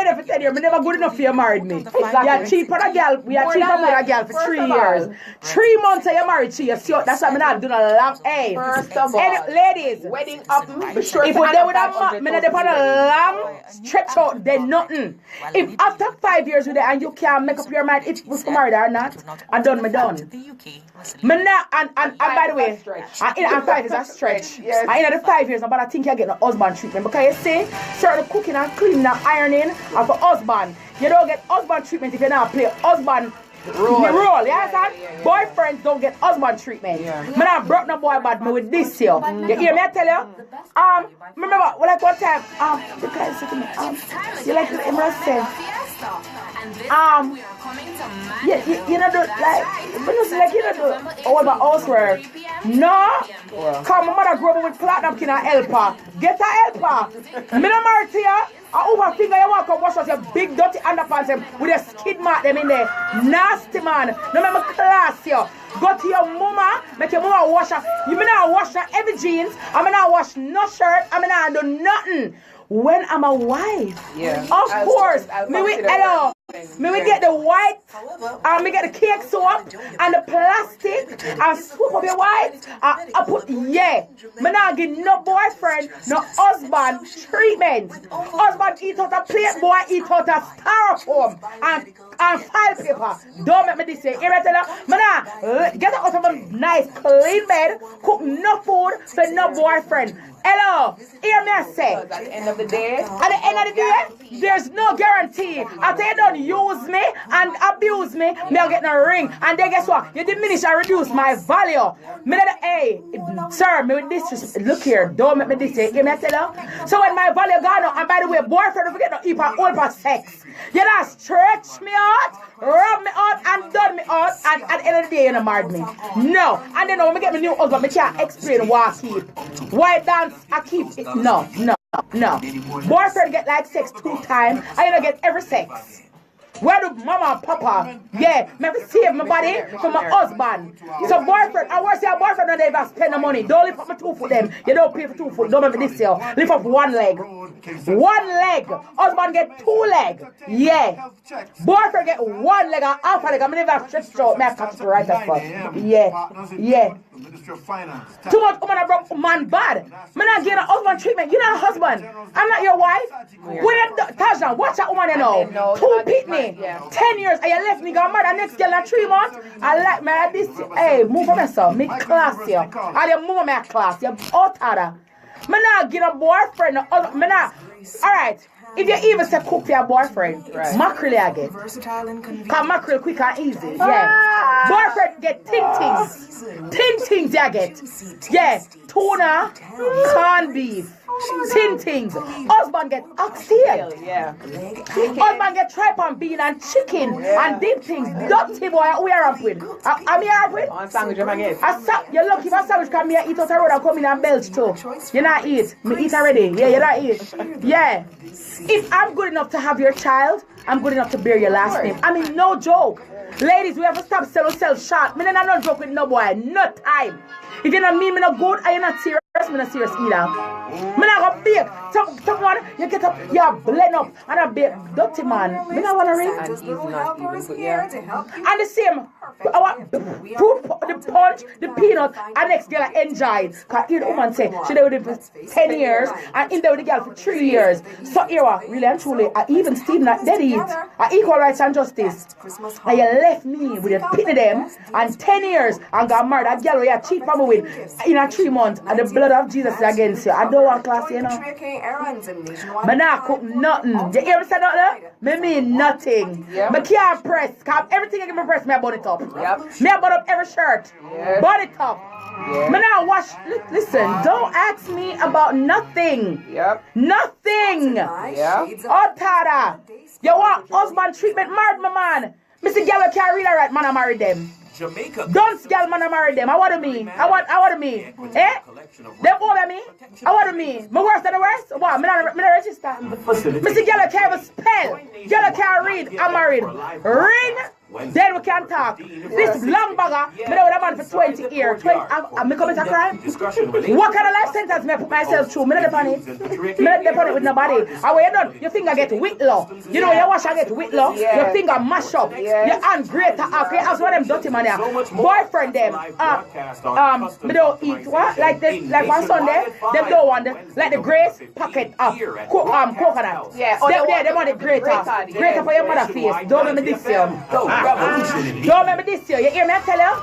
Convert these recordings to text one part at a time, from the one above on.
there for 10 years. Me never good enough for you married me. You cheap on a girl. We are cheap on a girl for 3 years. 3 months and you married she. That's why I'm not doing a long. Hey, first of all, ladies, wedding up. Be sure if we there with a man, they put a long stretch out. Then nothing. If after 5 years with it and you can't make up your mind if we married or not, I'm done. Me done. Me not, and by the way, and 5 years a stretch. Yes. And in the 5 years, but I think you're getting a husband treatment because you see, certain cooking and cleaning and ironing and for husband, you don't get husband treatment if you not play husband role. You understand? Boyfriends don't get husband treatment. Me not broke no boy bad me with this here. You hear me? I tell you. Remember, like one time, the guy said to me, you like the Emerald say, you know, do all my housework. No, come my mother grew up with platinum can help her. Get a helper. Me no married to you. I over finger you walk and wash out your big dirty underpants them with a skid mark them in there. Nasty man. No remember class you. Go to your mama, make your mama wash her. You may not wash her every jeans. I may not wash no shirt. I may not do nothing. When I'm a wife, of course, me we get the white, me get the cake soap and the plastic and swoop up your white. I put me not give no boyfriend, no husband treatment. Husband eat out a plate, boy eat out a styrofoam and file paper. Don't make me this say. You tell her, me nah get out of a nice clean bed, cook no food for no boyfriend. Hello, hear me I say. At the end of the day, there's no guarantee. After you don't use me and abuse me, I'll get no ring. And then guess what? You diminish and reduce my value. Hey, sir, me with this. Look here, don't make me this say. Hear me I tell you. So when my value gone up, and by the way, boyfriend don't forget to eat all for sex. You not stretch me out, rub me out, and done me out, and at the end of the day, you don't marry me. No. And then when I get my new husband, I can't explain why I keep. Why dance, I keep it. No. Boyfriend get like sex 2 times, I don't get every sex. Where do mama and papa? Maybe save my body for my husband. So boyfriend, I want to say a boyfriend don't ever spend the money. Don't lift up my 2 foot them. You don't pay for 2 foot. Don't make this here. Lift up 1 leg. 1 leg. Husband get 2 legs. Boyfriend get 1 leg and half a leg. I'm never stretched out. May I catch the right as fuck. Too much woman broke man bad. Me not getting a husband treatment. You're not a husband. I'm not your wife. Tajan, watch that woman you know. 2 pitney. 10 years and you left me got mad. And next girl at 3 months. I like me like this. Hey, move for myself. Me class here. And you move my class. You're out of me not get a boyfriend. Me not. Alright. If you even say cook for your boyfriend, mackerel I get. Because mackerel quick and easy. Boyfriend get tin things you get. Tuna, corned beef, tin things. Husband get oxtail. Husband get tripe and bean and chicken and deep things. Dirty boy, we are up with. I'm here up with. On sandwich, I guess. You're lucky if a sandwich come here, eat out the road and come in and belch too. You not eat. Me eat already. You not eat. If I'm good enough to have your child, I'm good enough to bear your last name. I mean, no joke. Ladies, we have to stop selling ourselves short. Me not joke with no boy. No time. If you're not me not good, are you not serious? Me not serious either. Me not gonna bake. Someone, you get up, you blend up, and I bake. Dirty man. Me not wanna ring. And he's not even good, And the same. Fruit, the punch, the peanut, and next girl I enjoyed. Because the woman say she did with him for 10 years and in there with the girl for 3 years. So here, really and truly, I even still not dead eat. I equal rights and justice. And you left me with a pity them and 10 years and got married. A girl where you cheat for me with in a 3 months and the blood of Jesus is against you. I don't want class, you know. But now cook nothing. You hear me say nothing? Me mean nothing. I can't press. Because everything I give me press, me I burn it up. Me I burn up every shirt. Burn it up. Me now wash. Listen, don't ask me about nothing. Nothing. Oh, Tada. You want husband treatment? Married my man. Mr. Gallo can't read right, man, I married them. Jamaica. Don't girl man I marry them. I want to me. I want to me. Them over me. I want to me. My worse than the worst. What? Me not register. Mr. Girl can't even spell. Girl can't read. I'm married. Ring Then we can talk. This long bagger, me there with a man for 20 years. Me commit a crime? What kind of life sentence me put myself through? Me not upon it. Me not upon it with nobody. And when you done, your finger get whitlaw. You know, you wash and get whitlaw. Your finger mash up. Your hand greater up. You ask one of them dirty man here. Boyfriend them. Me don't eat what? Like this, like one Sunday, them don't want like the Grace packet of coconut. Yeah. They want it greater. Greater for your mother face. Don't let me this year. Don't remember this year. You hear me? I tell you.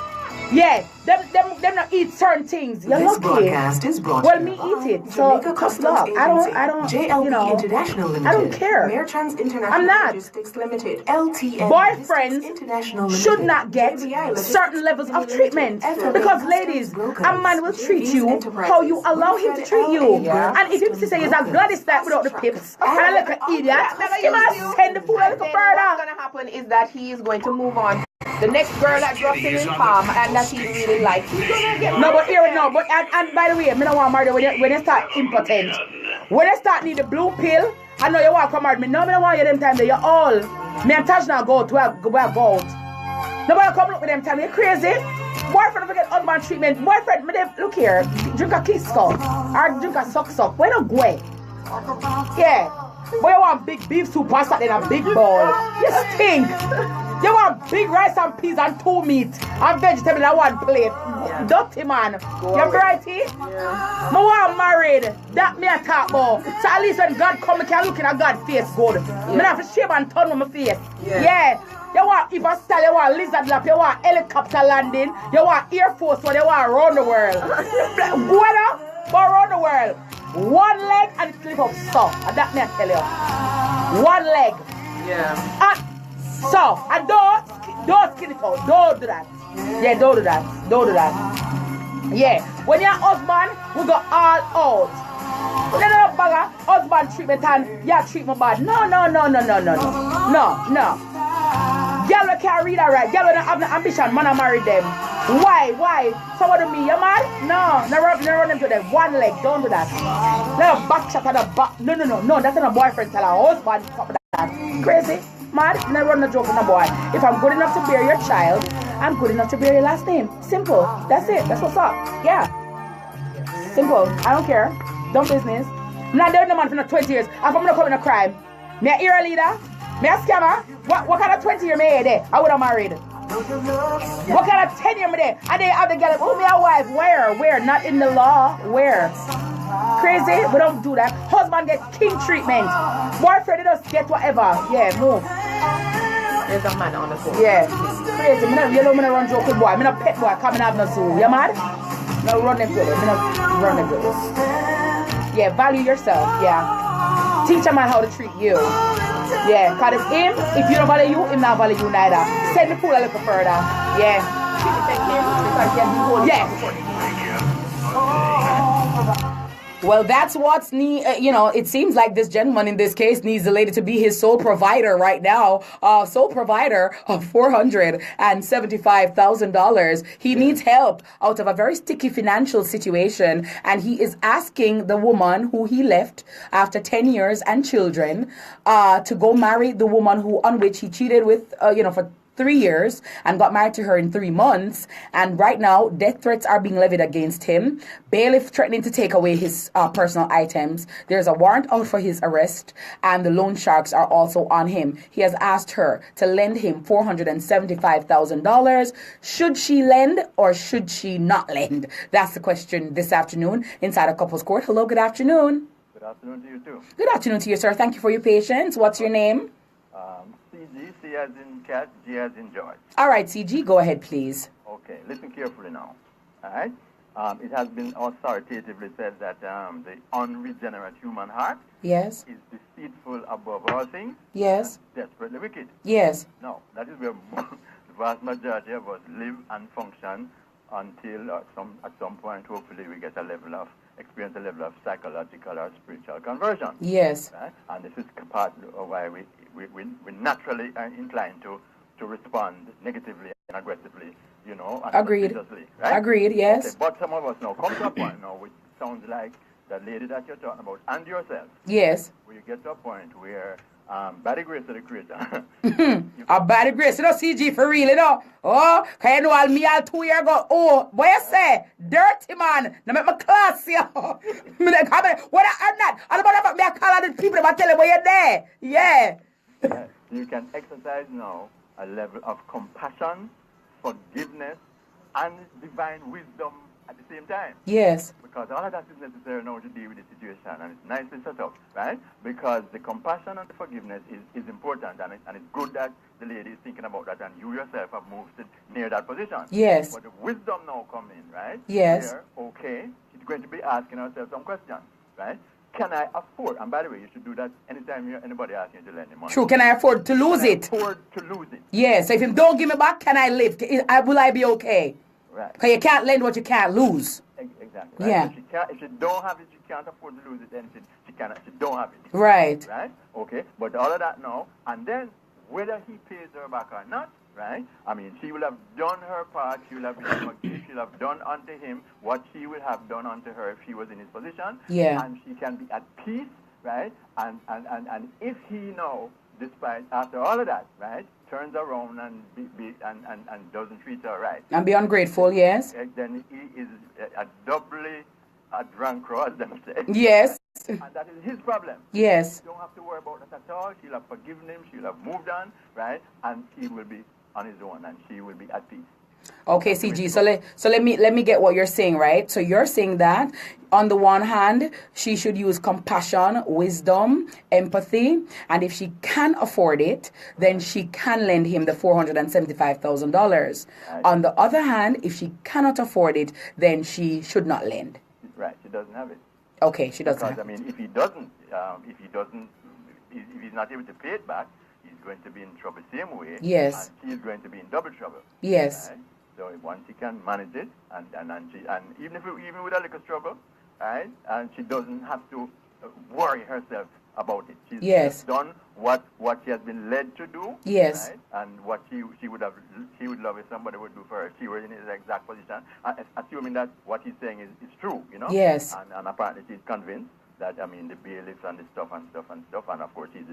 Yeah, them not eat certain things. You're This lucky. broadcast is brought Well, to me you by eat it. So Jamaica tough luck. Customs I don't, JLP you know, International Limited. I don't care. Merchants International I'm not. Logistics Limited. LTN Boyfriends International should Limited. not get JBI Logistics certain levels of Limited. treatment FLA because, Customs ladies, Brokers. a man will treat James you Enterprises. how you allow him to treat you. Yeah. And if him say he's a Gladys type without the pips and a little idiot, he must send the fool a little What's further. gonna happen is that he is going to move on. The next girl that drops in his palm and that he really likes, he's gonna get No, but married here to no, them. but and by the way, me no want marry when you start impotent. When you start need the blue pill, I know you want to come marry me. No, me no want you them time that you're all. Me and Taj now go to a go out. Nobody come look with them time. You crazy? Boyfriend forget husband treatment. Boyfriend, me them look here. Drink a kiss cup or drink a suck. Why not go? Yeah. But you want big beef soup pasta in a big bowl. You stink. You want big rice and peas and 2 meat and vegetable in one plate. Dirty man. You righty? Yeah. Me want married. That me a talk about. So at least when God come, I can look in a God face good. Me not have to shave and turn on my face. Yeah. You want Eva style, you want lizard lap, you want helicopter landing, you want Air Force One, you want around the world. Go on, but around the world. One leg and slip up so. And that me I tell you. One leg. Yeah. And so, and don't skin it out. Don't do that. Yeah, don't do that. Don't do that. Yeah. When you're husband, we go all out. Then a bagger, husband treatment and yeah, treat me bad. No. Girl we can't read that right. Girl we don't have no ambition, man I marry them. Why? Someone to me, you mad? No, run them to them. One leg, don't do that. No back shot at the back. No, that's not a boyfriend tell her husband stop that. Crazy? Mad? Never run the joke on a boy. If I'm good enough to bear your child, I'm good enough to bear your last name. Simple. That's it. That's what's up. Yeah. Simple. I don't care. Dumb business. I'm not doing no man for no 20 years. If I'm not coming a crime. Me a era leader? Me a scammer? What kind of 20 year me there? I would have married. What kind of 10 year me there? And they have the girl, oh me a wife. Where? Not in the law. Where? Crazy? We don't do that. Husband get king treatment. Boyfriend just get whatever. Yeah, move. There's a man on the phone. Yeah. Crazy. Me not run joke with boy. Me not pet boy. Come and have no zoo. You mad? No run them to it. Me not run them to it. Yeah, value yourself. Yeah. Teach a man how to treat you. Yeah. Cause if you don't value you, him not value you neither. Send the fool a little further. Yeah. Yeah. Well, that's what's it seems like this gentleman in this case needs the lady to be his sole provider right now. Sole provider of $475,000. He needs help out of a very sticky financial situation, and he is asking the woman who he left after 10 years and children to go marry the woman on which he cheated with, for 3 years and got married to her in 3 months. And right now, death threats are being levied against him. Bailiff threatening to take away his personal items. There's a warrant out for his arrest, and the loan sharks are also on him. He has asked her to lend him $475,000. Should she lend or should she not lend? That's the question this afternoon inside a couple's court. Hello, good afternoon. Good afternoon to you too. Good afternoon to you, sir. Thank you for your patience. What's your name? CG, C as in cat, G as in George. All right, CG, go ahead, please. Okay, listen carefully now. All right? It has been authoritatively said that the unregenerate human heart Yes. is deceitful above all things. Yes. Desperately wicked. Yes. Now, that is where the vast majority of us live and function until at some point, hopefully, we get experience a level of psychological or spiritual conversion. Yes. Right? And this is part of why we naturally are inclined to respond negatively and aggressively, and Agreed. suspiciously, right? Agreed, yes. Okay, but some of us now come to a point now which sounds like that lady that you're talking about and yourself, Yes. where you get to a point where by the grace of the Creator. A bad grace, you know, CG for real, you know. Oh, can you know all me all 2 years ago? Oh, what you say? Dirty man. Now make my class here. Me like, what I'm not. I don't know if me I call out the people that tell them where you're there. Yeah. You can exercise now a level of compassion, forgiveness, and divine wisdom at the same time. Yes. Because all of that is necessary now to deal with the situation, and it's nicely set up, right? Because the compassion and the forgiveness is important, and it's good that the lady is thinking about that, and you yourself have moved near that position. Yes. But the wisdom now comes in, right? Yes. Here, okay, she's going to be asking herself some questions, right? Can I afford, and by the way, you should do that anytime anybody asks you to lend you money. True, can I afford to lose Can I it? afford to lose it. Yes, so if him don't give me back, can I live? Will I be okay? Right. Because you can't lend what you can't lose. Exactly. Right? Yeah. If she don't have it, she can't afford to lose it, then she don't have it. Right. Right? Okay. But all of that now, and then whether he pays her back or not, right? I mean, she will have done her part. She will have done unto him what he will have done unto her if he was in his position. Yeah. And she can be at peace, right? And if he now, despite after all of that, right, turns around and and doesn't treat her right, And be ungrateful, yes. then he is a doubly a drunk crow, as them say. Yes. And that is his problem. Yes. You don't have to worry about that at all. She'll have forgiven him. She'll have moved on, right? And he will be on his own, and she will be at peace. Okay, CG. So let me get what you're saying, right? So you're saying that on the one hand, she should use compassion, wisdom, empathy, and if she can afford it, then she can lend him the $475,000. Right. On the other hand, if she cannot afford it, then she should not lend. Right? She doesn't have it. Okay, she doesn't. Because I mean, if he's not able to pay it back, he's going to be in trouble same way. Yes. And she's going to be in double trouble. Yes. Right? So once she can manage it, and even with a little trouble, right? And she doesn't have to worry herself about it. She's Yes. done what she has been led to do. Yes. Right? And what she would love if somebody would do for her. She was in his exact position, assuming that what he's saying is true, you know. Yes. And apparently she's convinced that, I mean, the bailiffs and the stuff, and of course he is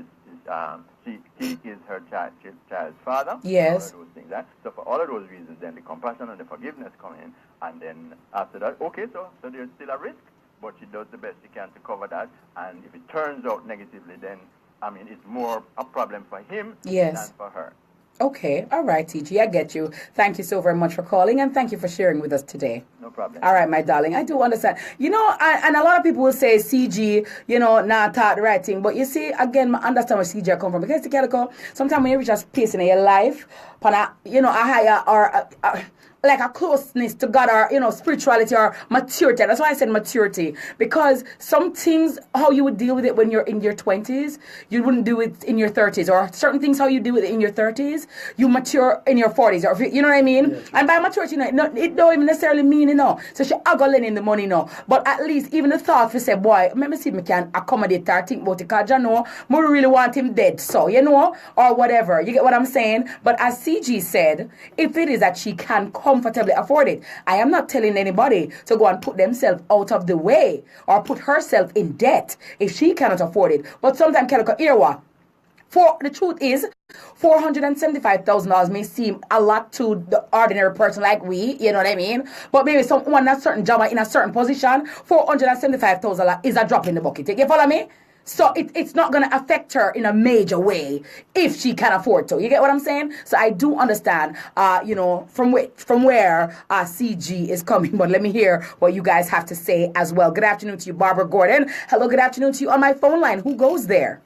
her child's father. Yes. All of those things, right? So for all of those reasons, then the compassion and the forgiveness come in, and then after that, okay, so there's still a risk, but she does the best she can to cover that, and if it turns out negatively, then, I mean, it's more a problem for him Yes. than for her. Okay. All right, TG. I get you. Thank you so very much for calling, and thank you for sharing with us today. No problem. All right, my darling. I do understand. You know, and a lot of people will say CG, you know, not taught the right thing. But you see, again, I understand where CG come from. Because the Calico, sometimes when you reach a space in your life, a higher or like a closeness to God, or, you know, spirituality or maturity. That's why I said maturity. Because some things, how you would deal with it when you're in your 20s, you wouldn't do it in your 30s. Or certain things, how you deal with it in your 30s, you mature in your 40s. Or, you know what I mean? Yeah, and by maturity, it don't even necessarily mean, you know. So she I got lending the money now. But at least even the thought to say, boy, let me see if I can accommodate her, think about it. Because you know, I really want him dead. So, you know, or whatever. You get what I'm saying? But as CG said, if it is that she can comfortably afford it, I am not telling anybody to go and put themselves out of the way or put herself in debt if she cannot afford it. But sometimes the truth is, $475,000 may seem a lot to the ordinary person like we, you know what I mean? But maybe someone in a certain job or in a certain position, $475,000 is a drop in the bucket. You follow me? So it's not going to affect her in a major way if she can afford to. You get what I'm saying? So I do understand, you know, from where CG is coming. But let me hear what you guys have to say as well. Good afternoon to you, Barbara Gordon. Hello, good afternoon to you on my phone line. Who goes there?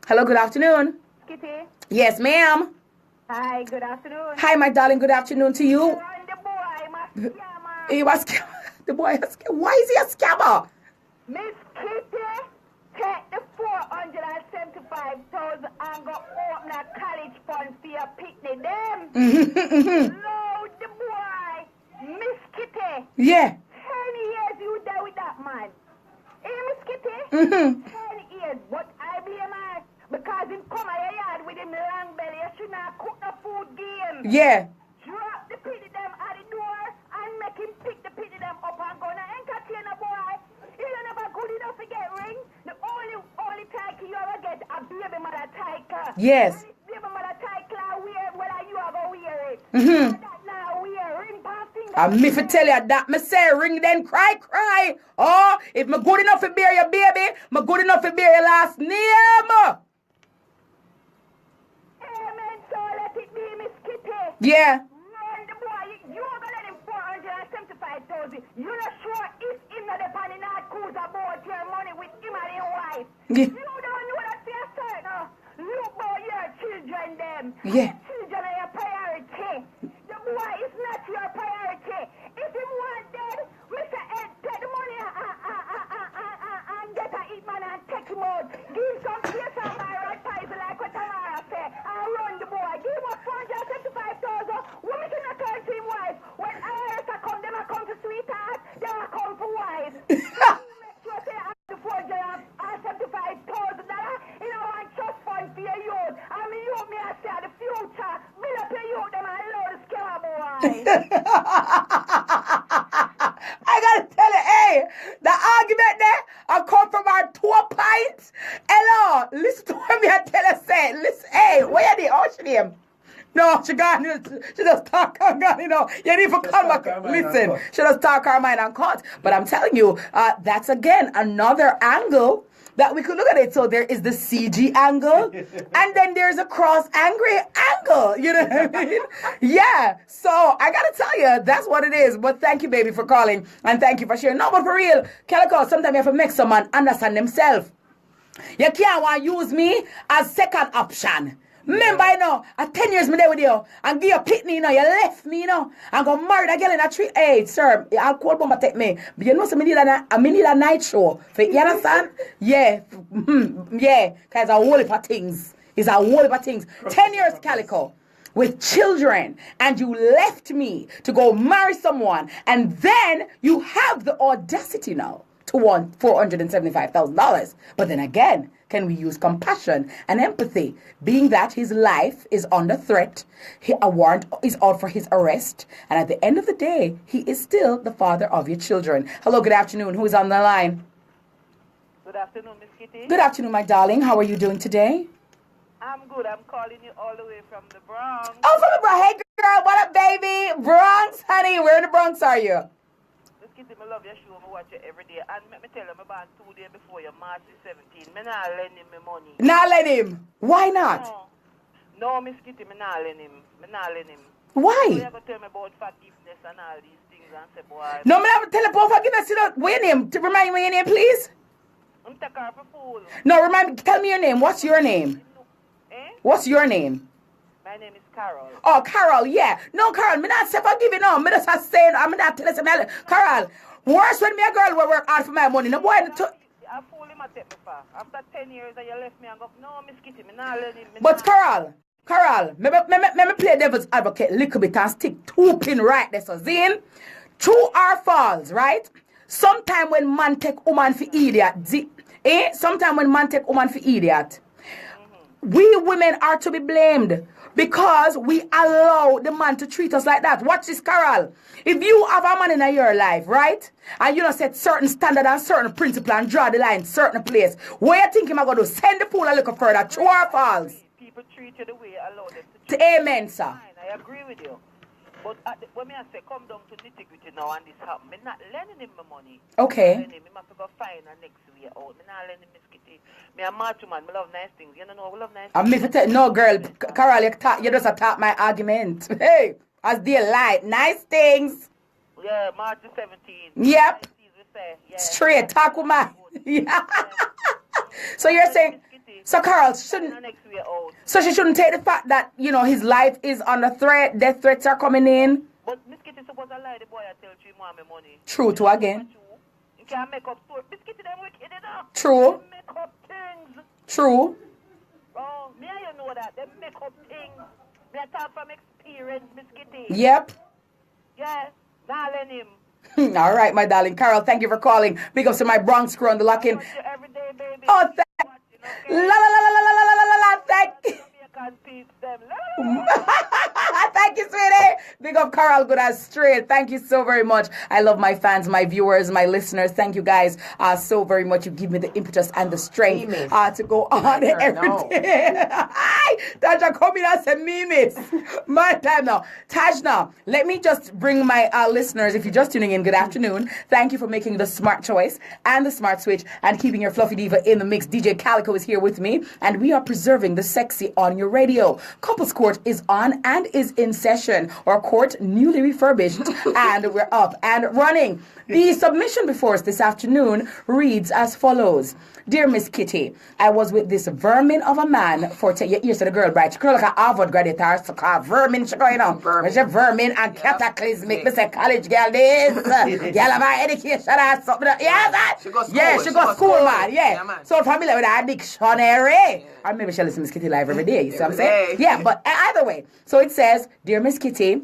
Hello, good afternoon. Kitty. Yes, ma'am. Hi, good afternoon. Hi, my darling. Good afternoon to you. The boy, my scammer. He was the boy. Why is he a scammer? Miss Kitty, take the $475,000 and go open a college fund for your picnic them. No, the boy, Miss Kitty. Yeah. 10 years you there with that man. Hey, Miss Kitty. 10 years, but I blame her because him come out your yard with him long belly. You should not cook no food game. Yeah. Drop the pity them at the door and make him pick the pity them up and go and entertain a boy. You never good enough to get ring. The only time you ever get Yes. Baby mother title I wear, whether you are going to wear it. Mm-hmm. That now wear ring past finger. And me fi tell you that, me say ring then cry. Oh, if me good enough to bear your baby, me good enough to bear your last name. Amen, so let it be, Miss Kitty. Yeah. Man, the boy, you are going to let him 475,000. You're not sure if him not the pan in that cruise about your money with him and your wife. Yeah. You don't know that for yourself, no. Look about your children, them. Yeah. Children are your priority. The boy is not your priority. If him want dead, Mr. Ed, take the money and get a eat man and take him out. Give him some place on my right ties like what Tamara said. And run the boy. Give him a 475,000. Women cannot turn to him wife. When IRS come, them a come to sweetheart, they a come for wife. Make sure they have the 475,000 $, you know, and trust fund for your youth. I mean, youth, me I say, the future. Build up your youth, them and load the scam boy. I gotta tell you, hey, the argument there, I come from our 2 pints. Hello, listen to what me I tell her say. Listen, hey, where you the ocean him? No, she gone, she just talk her gone, you know. You need to come back. Listen, she just talk her mind and cut. But I'm telling you, that's again another angle that we could look at it. So there is the CG angle, and then there's a cross-angry angle. You know what I mean? Yeah. So I gotta tell you, that's what it is. But thank you, baby, for calling, and thank you for sharing. No, but for real, Calico, sometimes you have to make someone understand themselves. You can't want to use me as second option. Remember, you know, at 10 years me there with you, and give you a pitney, you know, you left me, you know, and go marry that girl in a tree. Hey, sir, I'll call bomba take me. But you know, so me need a night show. You understand? Yeah. Yeah. Because it's a whole heap of things. It's a whole heap of things. 10 years, Calico, with children, and you left me to go marry someone, and then you have the audacity now to want $475,000. But then again, can we use compassion and empathy, being that his life is under threat, a warrant is out for his arrest, and at the end of the day, he is still the father of your children. Hello, good afternoon. Who is on the line? Good afternoon, Miss Kitty. Good afternoon, my darling. How are you doing today? I'm good. I'm calling you all the way from the Bronx. Oh, from the Bronx. Hey, girl. What up, baby? Bronx, honey. Where in the Bronx are you? Miss Kitty, I love your show. I watch it every day. And let me tell you, I'm about 2 days before your March 17. I'm not lending him money. Not let him. Why not? No, Miss Kitty, I'm not lending him. I'm not lending him. Why? You ever tell me about forgiveness and all these things and say, boy. No, me have to tell you about forgiveness. You know, what's your name? Remind me your name, please. I'm taking her for fool. No, remind me. Tell me your name. What's your name? Eh? What's your name? My name is Carol. Oh, Carol, yeah. No, Carol, me not say forgive you, no. Me just saying, I'm not telling you. Carol, worse when me a girl will work hard for my money. No, boy, I fool him at take me for. After 10 years that you left me and go, no, Miss Kitty, me not letting him. But Carol, me play devil's advocate a little bit and stick 2 pin right there. So, Zane, true or false, right? Sometime when man take woman for idiot, sometime when man take woman for idiot, we women are to be blamed because we allow the man to treat us like that. Watch this, Carol. If you have a man in your life, right, and you don't set certain standard and certain principle and draw the line certain place, where you think him going to do? Send the pool a little further. True or false? People treat you the way I allow them to treat Amen, sir. Fine, I agree with you. But when I say come down to nitty-gritty now and this happen, I'm not lending him my money. Okay. I'm lending him, I have to go find a next way out. I'm not lending Miss Kitty. Me a macho man, I love nice things. You know, we love nice things. No, girl, Carol, you just attack my argument. Hey, as dear light, nice things. Yeah, March 17th. Yep. Yeah. Straight, talk with my. Yeah. So you're saying, so Carol shouldn't. So she shouldn't take the fact that, you know, his life is under threat, death threats are coming in. But Miss Kitty supposed to lie the boy I tell you want me money. True too again. You can't make up stories. Miss Kitty them wicked enough. True. They make up things. True. Oh, me and you know that. They make up things. Me I talk from experience, Miss Kitty. Yep. Yeah, now let him. All right, my darling. Carol, thank you for calling. Big ups to my Bronx crew on the lock-in. Every day, baby. Oh, la la la la la la la la la. Thank you. Thank you, sweetie. Big love Carol Good as straight. Thank you so very much. I love my fans, my viewers, my listeners. Thank you guys so very much. You give me the impetus and the strength to go on every day. Tasha, come in and say Mimis. My time now. Tajna, let me just bring my listeners, if you're just tuning in, good afternoon. Thank you for making the smart choice and the smart switch and keeping your fluffy diva in the mix. DJ Calico is here with me, and we are preserving the sexy on your radio. Couples Court is on and is in session. Our court newly refurbished, and we're up and running. The submission before us this afternoon reads as follows. Dear Miss Kitty, I was with this vermin of a man for 10 years. To the girl, right? She could like a Harvard graduate, so called vermin. She going on. Vermin and cataclysmic. Me say college girl this. Girl have her education or something. Yeah, that. She go school, man. Yeah. So familiar with her dictionary. Or maybe she'll listen to Miss Kitty live every day. You see what I'm saying? Yeah, but either way. So it says, Dear Miss Kitty,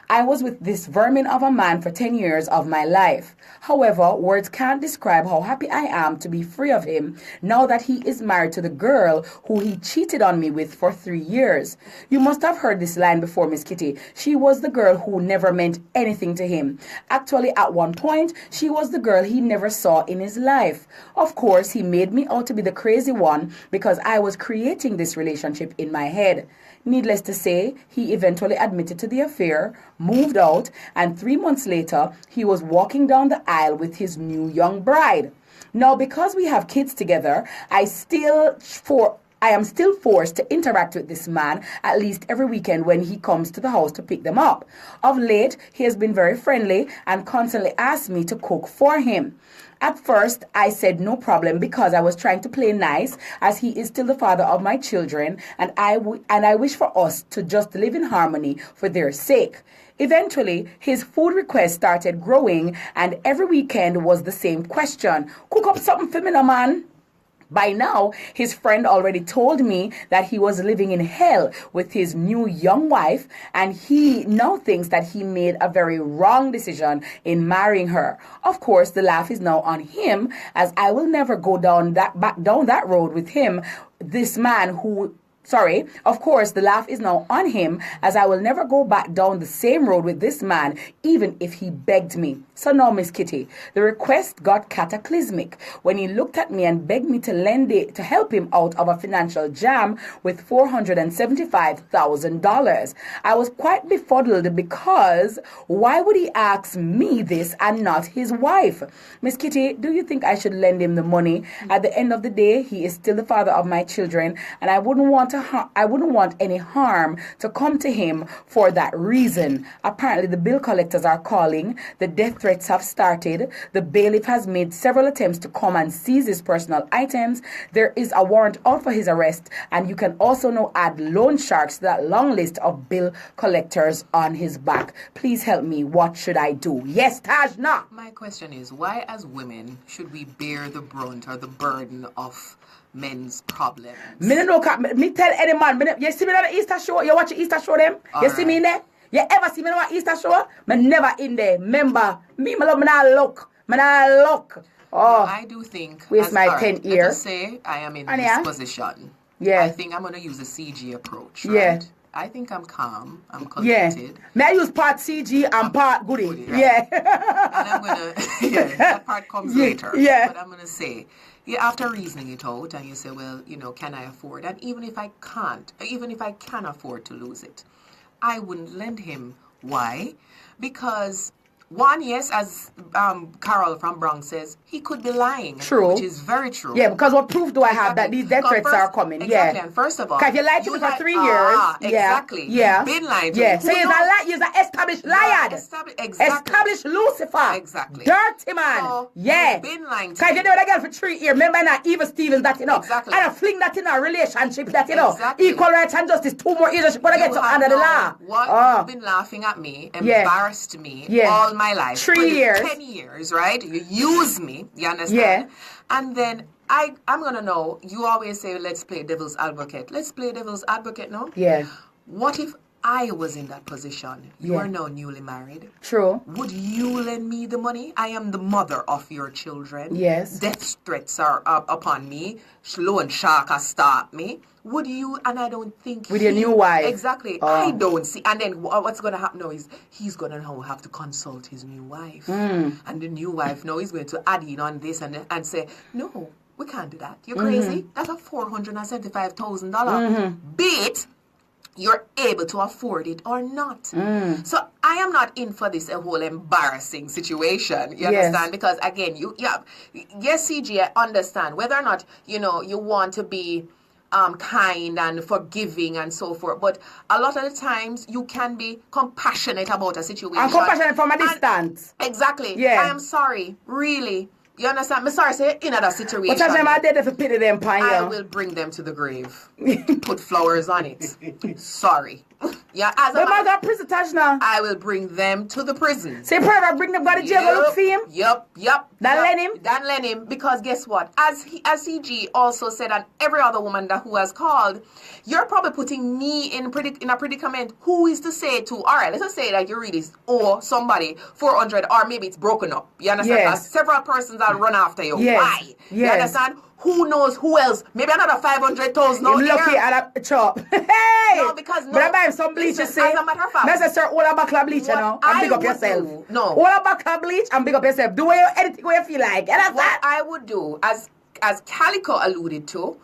I was with this vermin of a man for 10 years of my life. However, words can't describe how happy I am to be free of him now that he is married to the girl who he cheated on me with for 3 years. You must have heard this line before, Miss Kitty. She was the girl who never meant anything to him. Actually, at one point, she was the girl he never saw in his life. Of course, he made me out to be the crazy one because I was creating this relationship in my head. Needless to say, he eventually admitted to the affair, moved out, and 3 months later, he was walking down the aisle with his new young bride. Now, because we have kids together, I am still forced to interact with this man at least every weekend when he comes to the house to pick them up. Of late, he has been very friendly and constantly asks me to cook for him. At first, I said no problem because I was trying to play nice as he is still the father of my children and I wish for us to just live in harmony for their sake. Eventually, his food requests started growing and every weekend was the same question. Cook up something for me, no man. By now, his friend already told me that he was living in hell with his new young wife and he now thinks that he made a very wrong decision in marrying her. Of course, the laugh is now on him as I will never go down that road with him, this man who... Of course, the laugh is now on him as I will never go back down the same road with this man, even if he begged me. So now, Miss Kitty, the request got cataclysmic when he looked at me and begged me to help him out of a financial jam with $475,000. I was quite befuddled because why would he ask me this and not his wife? Miss Kitty, do you think I should lend him the money? At the end of the day, he is still the father of my children, and I wouldn't want any harm to come to him for that reason. Apparently, the bill collectors are calling. The death threats have started. The bailiff has made several attempts to come and seize his personal items. There is a warrant out for his arrest, and you can also now add loan sharks to that long list of bill collectors on his back. Please help me. What should I do? Yes, Tajna. My question is, why as women should we bear the brunt or the burden of men's problems? Me tell any man, you see me on the Easter show? You watch the Easter show them? You see me in there? You ever see me on the Easter show? Me never in there. Remember, me love me not look. Oh, I do think. Waste my 10 years. Let us say I am in this position. Yeah. I think I'm going to use a CG approach. Right? Yeah. I think I'm calm. I'm collected. Yeah. May I use part CG and part goodie? Right? Yeah. And I'm going to, that part comes later. Yeah. But I'm going to say, after reasoning it out and you say, well, can I afford? And even if I can afford to lose it, I wouldn't lend him. Why? Because one, yes, as Carol from Bronx says, he could be lying. True. Which is very true. Yeah, because what proof do I have that these death threats are coming? Exactly. Yeah. And first of all, because you lied to me for 3 years. Exactly. Yeah. You've been lying to me. So you're an established liar. Exactly. Established Lucifer. Exactly. Dirty man. So yeah. You've been lying to me. Because you know that girl for 3 years. Remember that Eva Stevens that, Exactly. And a fling that in a relationship that, Exactly. Equal rights and justice, 2 more years, she gonna get to under the law. You've been laughing at me, embarrassed me all my life. 3 years. 10 years, right? You use me, you understand? Yeah. And then I'm going to know, you always say, let's play devil's advocate. Let's play devil's advocate, no? Yeah. What if I was in that position, you Yeah. are now newly married. True. Would you lend me the money? I am the mother of your children. Yes. Death threats are up upon me. Loan shark has stopped me. Would you? And I don't think With your new wife. Exactly. Oh. I don't see. And then what's going to happen now is he's going to now have to consult his new wife. And the new wife now is going to add in on this and say, no, we can't do that. You're crazy. That's a $475,000. Be it you're able to afford it or not. So I am not in for this a whole embarrassing situation. You Yes. understand? Because again, yes, CG, I understand whether or not you want to be kind and forgiving and so forth. But a lot of the times you can be compassionate about a situation. And compassionate from a And- distance. Exactly. Yeah. I am sorry. Really. You understand? I'm sorry, say in that situation. But time I did if you pity them, I pine. will bring them to the grave. Put flowers on it. Sorry. Yeah, as a But my matter, God, prison touch now. I will bring them to the prison. Say, pray I bring them by the jail, go look for him. Yep. Dan Lennon? Dan Lennon, because guess what? As CG also said, and every other woman who has called, you're probably putting me in a predicament. Who is to say to? All right, let's just say that you really owe somebody 400, or maybe it's broken up. You understand? Yes. Several persons that run after you. Yes. Why? You Yes. understand? Who knows who else? Maybe another 500,000 out Him lucky there. at a chop. Hey! No, because But I buy him some bleach, you listen, see. as a matter of fact, Let's say, all a buckle of bleach, you what know, and big I up would yourself. do- no. All a buckle of bleach and big up yourself. Do anything what you feel like. You What understand? I would do, as Calico alluded to,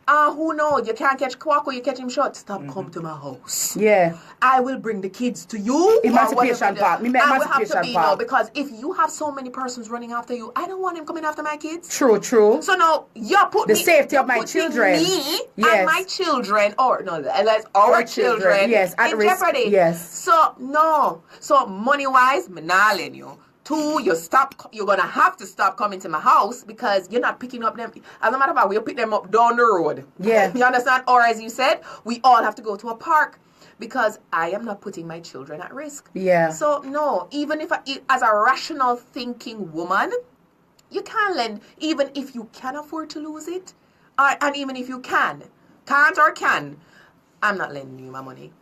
who knows? You can't catch Kwaku, you catch him short. Stop, come to my house. Yeah. I will bring the kids to you. Emancipation Park. Me I will have to Emancipation be Park. no, because if you have so many persons running after you, I don't want him coming after my kids. True. So now you're putting The safety of my children. me Yes. and my children, or no, let's our children, yes, at in risk, jeopardy. yes. So no. So money wise, me not lend you. Two, you're gonna have to stop coming to my house because you're not picking up them. As a matter of fact, we'll pick them up down the road. Yeah. You understand? Or as you said, we all have to go to a park because I am not putting my children at risk. Yeah. So no, even if as a rational thinking woman, you can't lend, even if you can afford to lose it, and even if you can't or can, I'm not lending you my money.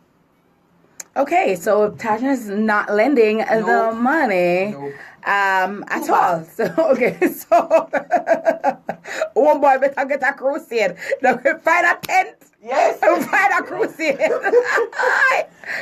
Okay, so Tasha is not lending the Nope. money Nope. at Too all. bad. So okay, so one boy better get a crusade. Now find a tent. Yes. Find a crusade.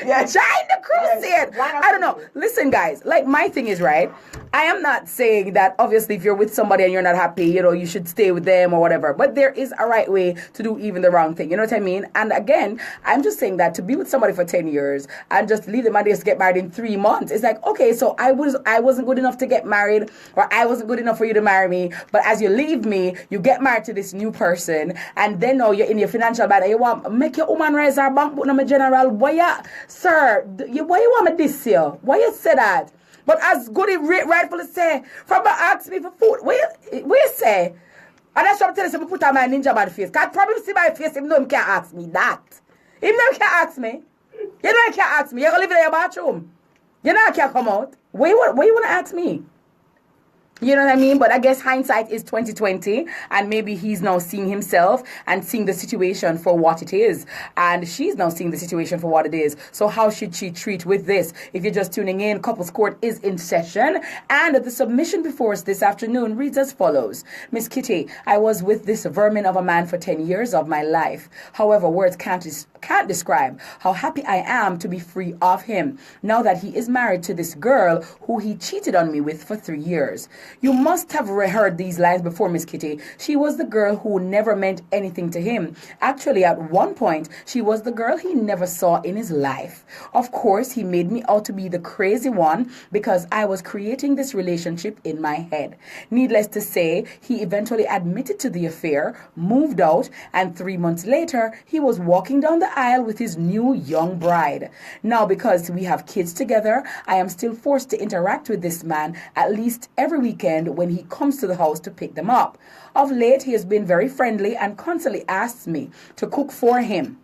Yes. Join the crusade. Yes. I don't know. Listen, guys. Like my thing is right. I am not saying that obviously if you're with somebody and you're not happy, you should stay with them or whatever. But there is a right way to do even the wrong thing. You know what I mean? And again, I'm just saying that to be with somebody for 10 years and just leave them and just get married in 3 months. It's like, okay, so I wasn't good enough to get married, or I wasn't good enough for you to marry me. But as you leave me, you get married to this new person, and then now you're in your financial bad. You want make your woman raise her bank book, my general. Why you want me this year? Why you say that? But as Goody rightfully say, from ask me for food, what you say? And that's what I'm telling you, put on my ninja man face. Can't probably see my face, him know him can't ask me that. Him know he can't ask me. You know he can't ask me. You're gonna live in your bathroom. You know I can't come out. What you wanna ask me? You know what I mean? But I guess hindsight is 2020, and maybe he's now seeing himself and seeing the situation for what it is, and she's now seeing the situation for what it is. So how should she treat with this? If you're just tuning in, Couples Court is in session, and the submission before us this afternoon reads as follows. Miss Kitty, I was with this vermin of a man for 10 years of my life. However, words can't describe how happy I am to be free of him, now that he is married to this girl who he cheated on me with for 3 years. You must have heard these lines before, Miss Kitty. She was the girl who never meant anything to him. Actually, at one point, she was the girl he never saw in his life. Of course, he made me out to be the crazy one because I was creating this relationship in my head. Needless to say, he eventually admitted to the affair, moved out, and 3 months later, he was walking down the aisle with his new young bride. Now, because we have kids together, I am still forced to interact with this man at least every weekend when he comes to the house to pick them up. Of late, he has been very friendly and constantly asks me to cook for him.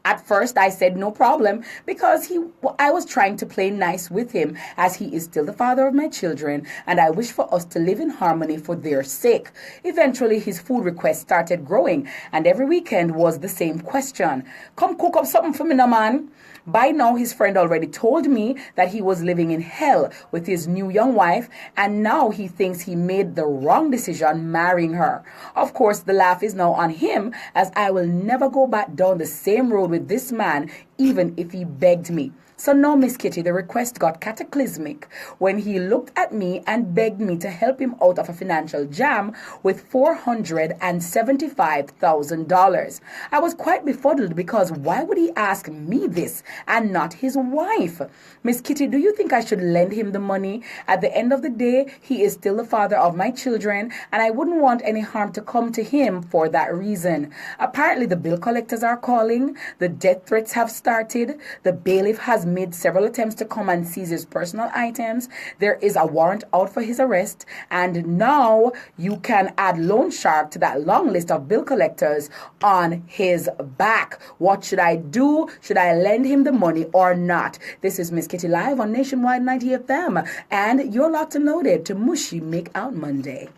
At first, I said no problem because I was trying to play nice with him as he is still the father of my children and I wish for us to live in harmony for their sake. Eventually, his food requests started growing and every weekend was the same question. Come cook up something for me, no man. By now, his friend already told me that he was living in hell with his new young wife and now he thinks he made the wrong decision marrying her. Of course, the laugh is now on him as I will never go back down the same road with this man even if he begged me. So now, Miss Kitty, the request got cataclysmic when he looked at me and begged me to help him out of a financial jam with $475,000. I was quite befuddled because why would he ask me this and not his wife? Miss Kitty, do you think I should lend him the money? At the end of the day, he is still the father of my children and I wouldn't want any harm to come to him for that reason. Apparently, the bill collectors are calling, the death threats have started, the bailiff has made several attempts to come and seize his personal items. There is a warrant out for his arrest. And now you can add Loan Shark to that long list of bill collectors on his back. What should I do? Should I lend him the money or not? This is Miss Kitty live on Nationwide 90 FM. And you're locked and loaded to Mushy Make Out Monday.